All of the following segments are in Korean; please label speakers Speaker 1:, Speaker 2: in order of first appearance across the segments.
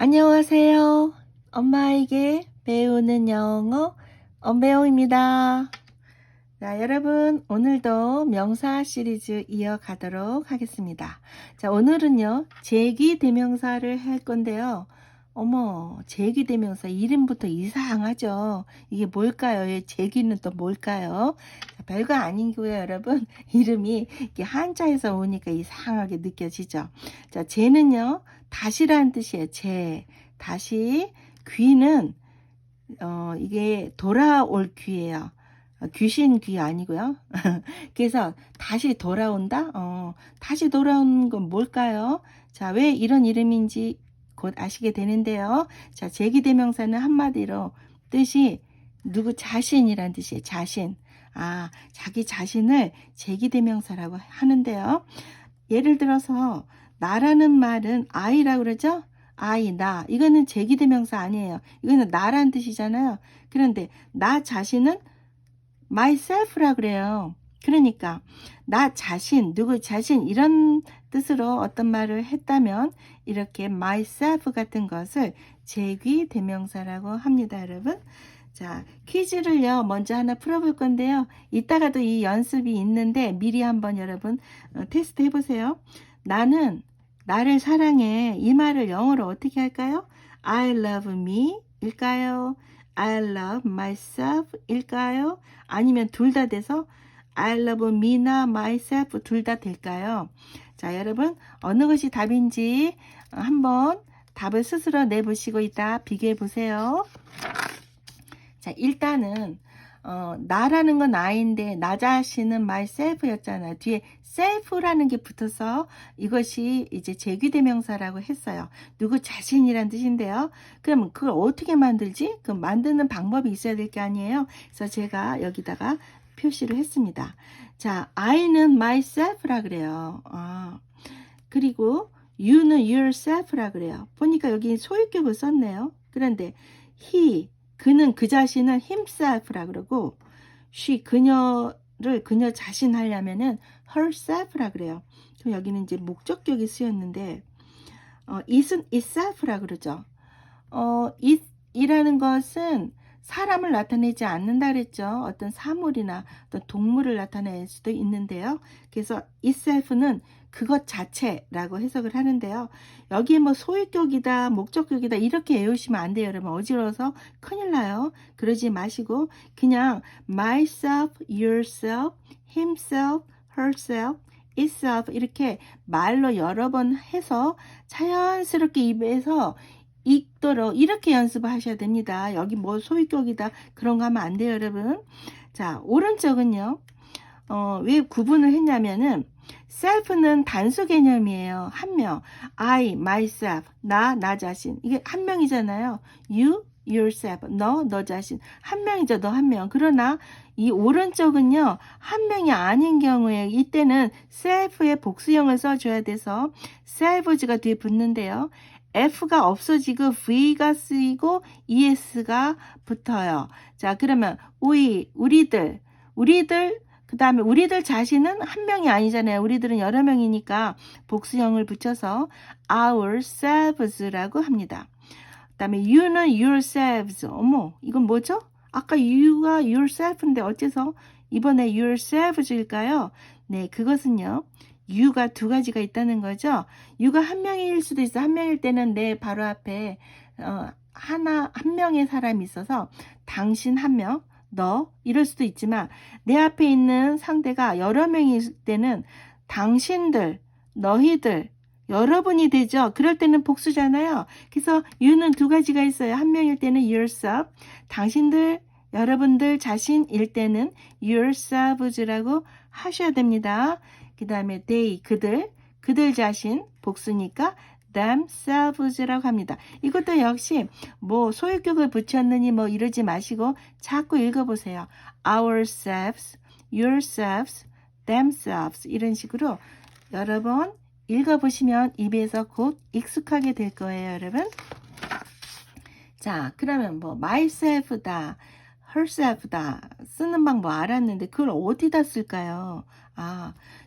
Speaker 1: 안녕하세요. 엄마에게 배우는 영어 엄배영입니다. 자, 여러분 오늘도 명사 시리즈 이어가도록 하겠습니다. 자, 오늘은요 제기대명사를 할 건데요. 어머, 제기대명사 이름부터 이상하죠. 이게 뭘까요? 제기는 또 뭘까요? 자, 별거 아니고요, 여러분. 이름이 이게 한자에서 오니까 이상하게 느껴지죠. 자, 제는요 다시란 뜻이에요. 다시. 귀는 이게 돌아올 귀예요. 귀신 귀 아니고요. 그래서 다시 돌아온다? 다시 돌아오는 건 뭘까요? 자, 왜 이런 이름인지 곧 아시게 되는데요. 자, 제기대명사는 한마디로 뜻이 누구 자신이란 뜻이에요. 자신. 자기 자신을 제기대명사라고 하는데요. 예를 들어서 나라는 말은 I라고 그러죠? I, 나. 이거는 제기대명사 아니에요. 이거는 나란 뜻이잖아요. 그런데 나 자신은 myself라 그래요. 그러니까 나 자신, 누구 자신 이런 뜻으로 어떤 말을 했다면 이렇게 myself 같은 것을 제기대명사라고 합니다, 여러분. 자, 퀴즈를요 먼저 하나 풀어볼 건데요. 이따가도 이 연습이 있는데 미리 한번 여러분 테스트 해보세요. 나를 사랑해. 이 말을 영어로 어떻게 할까요? I love me 일까요? I love myself 일까요? 아니면 둘 다 돼서 I love me나 myself 둘 다 될까요? 자, 여러분 어느 것이 답인지 한번 답을 스스로 내보시고 이따 비교해 보세요. 자, 일단은 나라는 건 I인데 나 자신은 myself였잖아요. 뒤에 self라는 게 붙어서 이것이 이제 제기대명사라고 했어요. 누구 자신이란 뜻인데요. 그럼 그걸 어떻게 만들지? 그 만드는 방법이 있어야 될 게 아니에요. 그래서 제가 여기다가 표시를 했습니다. 자, I는 myself라 그래요. 그리고 you는 yourself라 그래요. 보니까 여기 소유격을 썼네요. 그런데 그는 그 자신을 himself라 그러고 그녀를 그녀 자신 하려면은 herself라 그래요. 그럼 여기는 이제 목적격이 쓰였는데 it은 itself라 그러죠. it이라는 것은 사람을 나타내지 않는다 그랬죠. 어떤 사물이나 어떤 동물을 나타낼 수도 있는데요. 그래서 itself는 그것 자체라고 해석을 하는데요. 여기에 뭐 소유격이다, 목적격이다 이렇게 외우시면 안 돼요. 여러분 어지러워서 큰일 나요. 그러지 마시고 그냥 myself, yourself, himself, herself, itself 이렇게 말로 여러 번 해서 자연스럽게 입에서 읽도록 이렇게 연습을 하셔야 됩니다. 여기 뭐 소유격이다 그런 거 하면 안 돼요, 여러분. 자, 오른쪽은요. 왜 구분을 했냐면은 self는 단수 개념이에요. 한 명. I, myself. 나 자신. 이게 한 명이잖아요. You, yourself. 너 자신. 한 명이죠. 너 한 명. 그러나 이 오른쪽은요. 한 명이 아닌 경우에 이때는 self의 복수형을 써줘야 돼서 selves가 뒤에 붙는데요. F가 없어지고 V가 쓰이고 ES가 붙어요. 자, 그러면 우리들 그 다음에 우리들 자신은 한 명이 아니잖아요. 우리들은 여러 명이니까 복수형을 붙여서 ourselves라고 합니다. 그 다음에 you는 yourselves. 어머, 이건 뭐죠? 아까 you가 yourself인데 어째서 이번에 yourselves일까요? 네, 그것은요. you가 두 가지가 있다는 거죠. you가 한 명일 수도 있어. 한 명일 때는 내 바로 앞에 한 명의 사람이 있어서 당신 한 명, 너 이럴 수도 있지만 내 앞에 있는 상대가 여러 명일 때는 당신들, 너희들, 여러분이 되죠. 그럴 때는 복수잖아요. 그래서 you는 두 가지가 있어요. 한 명일 때는 yourself, 당신들, 여러분들 자신일 때는 yourselves라고 하셔야 됩니다. 그 다음에 they, 그들 자신, 복수니까 themselves라고 합니다. 이것도 역시 뭐 소유격을 붙였느니 뭐 이러지 마시고 자꾸 읽어보세요. ourselves, yourselves, themselves 이런 식으로 여러 번 읽어보시면 입에서 곧 익숙하게 될 거예요, 여러분. 자, 그러면 뭐 myself다, herself다 쓰는 방법 알았는데 그걸 어디다 쓸까요?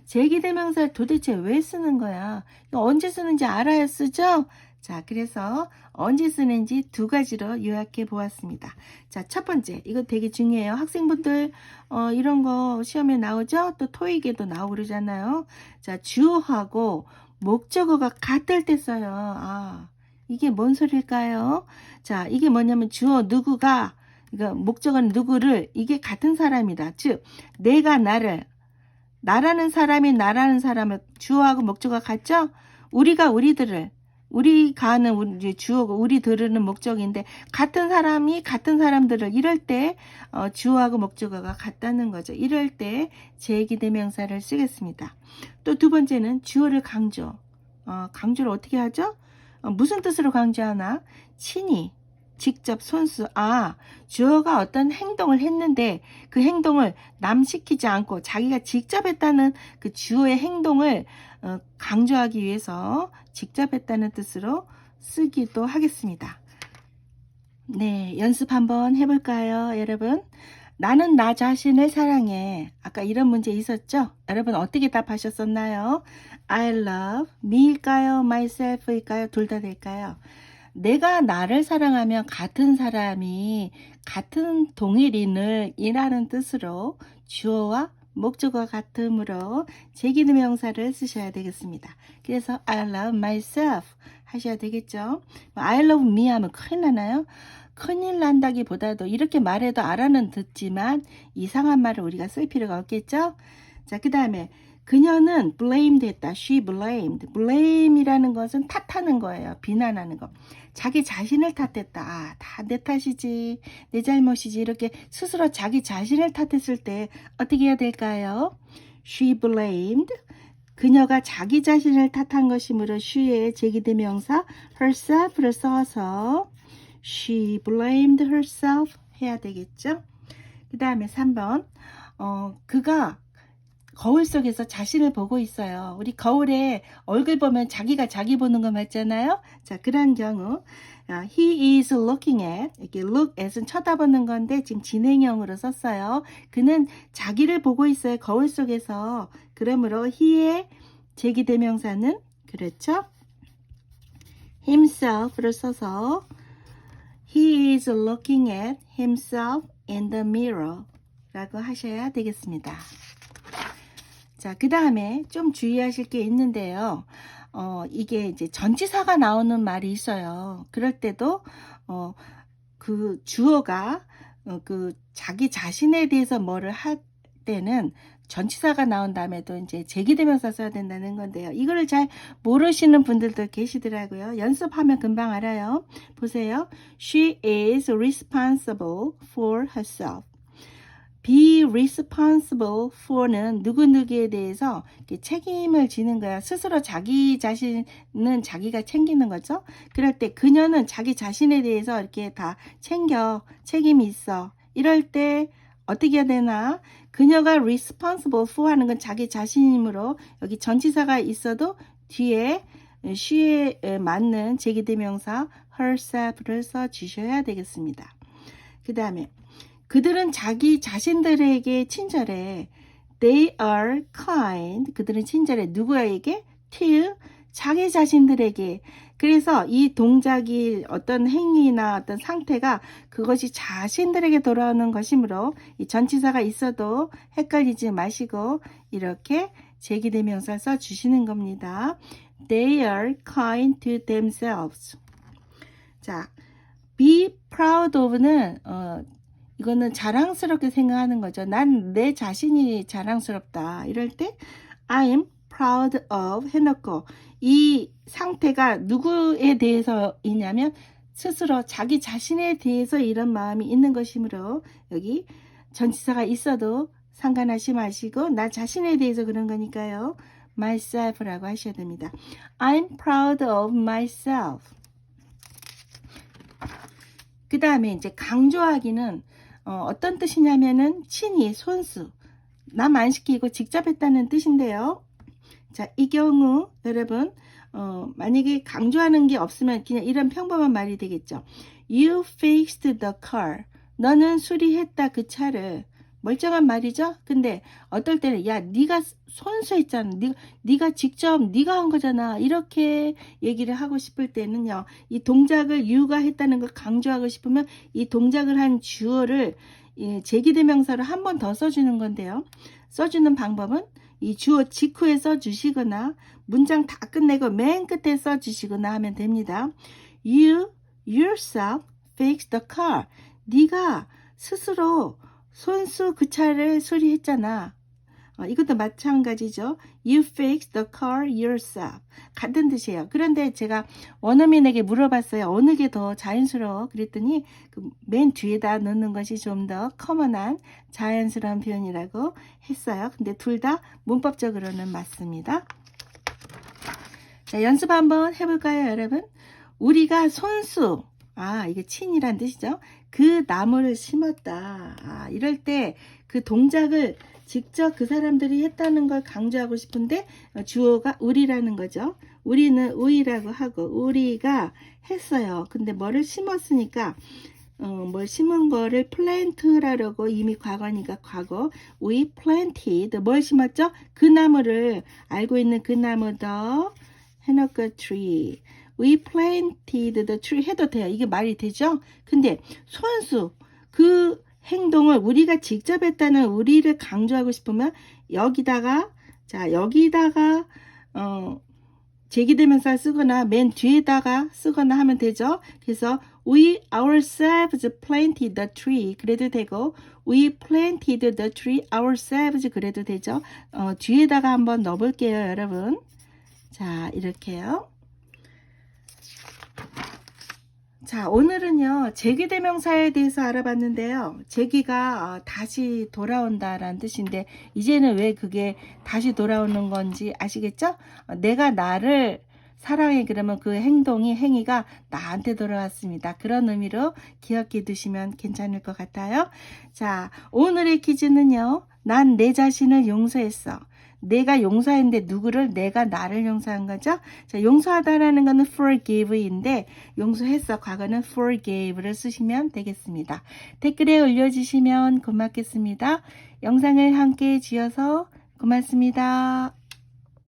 Speaker 1: 제기대명사를 도대체 왜 쓰는 거야? 이거 언제 쓰는지 알아야 쓰죠? 자, 그래서 언제 쓰는지 두 가지로 요약해 보았습니다. 자, 첫 번째, 이거 되게 중요해요. 학생분들 이런 거 시험에 나오죠? 또 토익에도 나오고 그러잖아요. 자, 주어하고 목적어가 같을 때 써요. 아, 이게 뭔 소릴까요? 자, 이게 뭐냐면 주어 누구가, 이거 목적어는 누구를, 이게 같은 사람이다. 즉, 내가 나라는 사람을 주어하고 목적어가 같죠? 우리가 우리들을, 우리가는 우리 주어고 우리들은 목적인데 같은 사람이 같은 사람들을 이럴 때 주어하고 목적어가 같다는 거죠. 이럴 때 제기대명사를 쓰겠습니다. 또 두 번째는 주어를 강조를 어떻게 하죠? 무슨 뜻으로 강조하나? 친히, 직접, 손수. 주어가 어떤 행동을 했는데 그 행동을 남 시키지 않고 자기가 직접 했다는 그 주어의 행동을 강조하기 위해서 직접 했다는 뜻으로 쓰기도 하겠습니다. 네, 연습 한번 해볼까요, 여러분? 나는 나 자신을 사랑해. 아까 이런 문제 있었죠? 여러분 어떻게 답하셨었나요? I love me일까요? myself일까요? 둘 다 될까요? 내가 나를 사랑하면 같은 사람이 같은 동일인을 이라는 뜻으로 주어와 목적어가 같으므로 제기대명사를 쓰셔야 되겠습니다. 그래서 I love myself 하셔야 되겠죠. I love me 하면 큰일 나나요? 큰일 난다기보다도 이렇게 말해도 알아는 듣지만 이상한 말을 우리가 쓸 필요가 없겠죠. 자, 그 다음에 그녀는 blamed 했다. She blamed. blame이라는 것은 탓하는 거예요. 비난하는 거. 자기 자신을 탓했다. 다 내 탓이지. 내 잘못이지. 이렇게 스스로 자기 자신을 탓했을 때 어떻게 해야 될까요? She blamed. 그녀가 자기 자신을 탓한 것이므로 she의 제기대명사 herself를 써서 she blamed herself 해야 되겠죠? 그 다음에 3번. 그가 거울 속에서 자신을 보고 있어요. 우리 거울에 얼굴 보면 자기가 자기 보는 거 맞잖아요. 자, 그런 경우 he is looking at, 이렇게 look at은 쳐다보는 건데 지금 진행형으로 썼어요. 그는 자기를 보고 있어요. 거울 속에서. 그러므로 he의 제기대명사는 그렇죠? himself를 써서 he is looking at himself in the mirror 라고 하셔야 되겠습니다. 자, 그 다음에 좀 주의하실 게 있는데요. 이게 이제 전치사가 나오는 말이 있어요. 그럴 때도, 그 주어가, 그 자기 자신에 대해서 뭐를 할 때는 전치사가 나온 다음에도 이제 제기대명사 써야 된다는 건데요. 이거를 잘 모르시는 분들도 계시더라고요. 연습하면 금방 알아요. 보세요. She is responsible for herself. be responsible for는 누구누구에 대해서 책임을 지는 거야. 스스로 자기 자신은 자기가 챙기는 거죠. 그럴 때 그녀는 자기 자신에 대해서 이렇게 다 책임이 있어. 이럴 때 어떻게 해야 되나? 그녀가 responsible for 하는 건 자기 자신이므로 여기 전치사가 있어도 뒤에 she에 맞는 제기대명사 herself를 써주셔야 되겠습니다. 그 다음에 그들은 자기 자신들에게 친절해. They are kind. 그들은 친절해. 누구에게? To 자기 자신들에게. 그래서 이 동작이 어떤 행위나 어떤 상태가 그것이 자신들에게 돌아오는 것이므로 이 전치사가 있어도 헷갈리지 마시고 이렇게 제기대명사 써주시는 겁니다. They are kind to themselves. 자, be proud of는 이거는 자랑스럽게 생각하는 거죠. 난 내 자신이 자랑스럽다. 이럴 때 I'm proud of 해놓고 이 상태가 누구에 대해서이냐면 스스로 자기 자신에 대해서 이런 마음이 있는 것이므로 여기 전치사가 있어도 상관하지 마시고 나 자신에 대해서 그런 거니까요. myself라고 하셔야 됩니다. I'm proud of myself. 그 다음에 이제 강조하기는 어떤 뜻이냐면은 친히 손수 남 안 시키고 직접 했다는 뜻인데요. 자, 이 경우 여러분 만약에 강조하는 게 없으면 그냥 이런 평범한 말이 되겠죠. You fixed the car. 너는 수리했다 그 차를. 멀쩡한 말이죠. 근데 어떨 때는 야 네가 손수했잖아. 네가 직접 네가 한 거잖아. 이렇게 얘기를 하고 싶을 때는요. 이 동작을 you가 했다는 걸 강조하고 싶으면 이 동작을 한 주어를 제기대명사를 한 번 더 써주는 건데요. 써주는 방법은 이 주어 직후에 써주시거나 문장 다 끝내고 맨 끝에 써주시거나 하면 됩니다. You yourself fixed the car. 네가 스스로 손수 그 차를 수리했잖아. 이것도 마찬가지죠. You fixed the car yourself. 같은 뜻이에요. 그런데 제가 원어민에게 물어봤어요. 어느 게 더 자연스러워? 그랬더니 그맨 뒤에다 넣는 것이 좀 더 커먼한 자연스러운 표현이라고 했어요. 근데 둘 다 문법적으로는 맞습니다. 자, 연습 한번 해볼까요, 여러분? 우리가 손수, 이게 친이란 뜻이죠. 그 나무를 심었다. 이럴 때 그 동작을 직접 그 사람들이 했다는 걸 강조하고 싶은데 주어가 우리라는 거죠. 우리는 우리라고 하고 우리가 했어요. 근데 뭐를 심었으니까 뭘 심은 거를 plant라고 이미 과거니까 과거 we planted 뭘 심었죠? 그 나무를 알고 있는 그 나무 더 해놓고 tree we planted the tree 해도 돼요. 이게 말이 되죠? 근데 손수 그 행동을 우리가 직접 했다는 우리를 강조하고 싶으면 여기다가 제기대명사 쓰거나 맨 뒤에다가 쓰거나 하면 되죠. 그래서 we ourselves planted the tree 그래도 되고 we planted the tree ourselves 그래도 되죠. 뒤에다가 한번 넣어볼게요, 여러분. 자, 이렇게요. 자, 오늘은요, 제기대명사에 대해서 알아봤는데요. 제기가 다시 돌아온다라는 뜻인데, 이제는 왜 그게 다시 돌아오는 건지 아시겠죠? 내가 나를 사랑해 그러면 그 행위가 나한테 돌아왔습니다. 그런 의미로 기억해 두시면 괜찮을 것 같아요. 자, 오늘의 퀴즈는요, 난 내 자신을 용서했어. 내가 용서했는데 누구를? 내가 나를 용서한 거죠. 자, 용서하다라는 거는 forgive인데 용서했어. 과거는 forgave를 쓰시면 되겠습니다. 댓글에 올려주시면 고맙겠습니다. 영상을 함께 지어서 고맙습니다.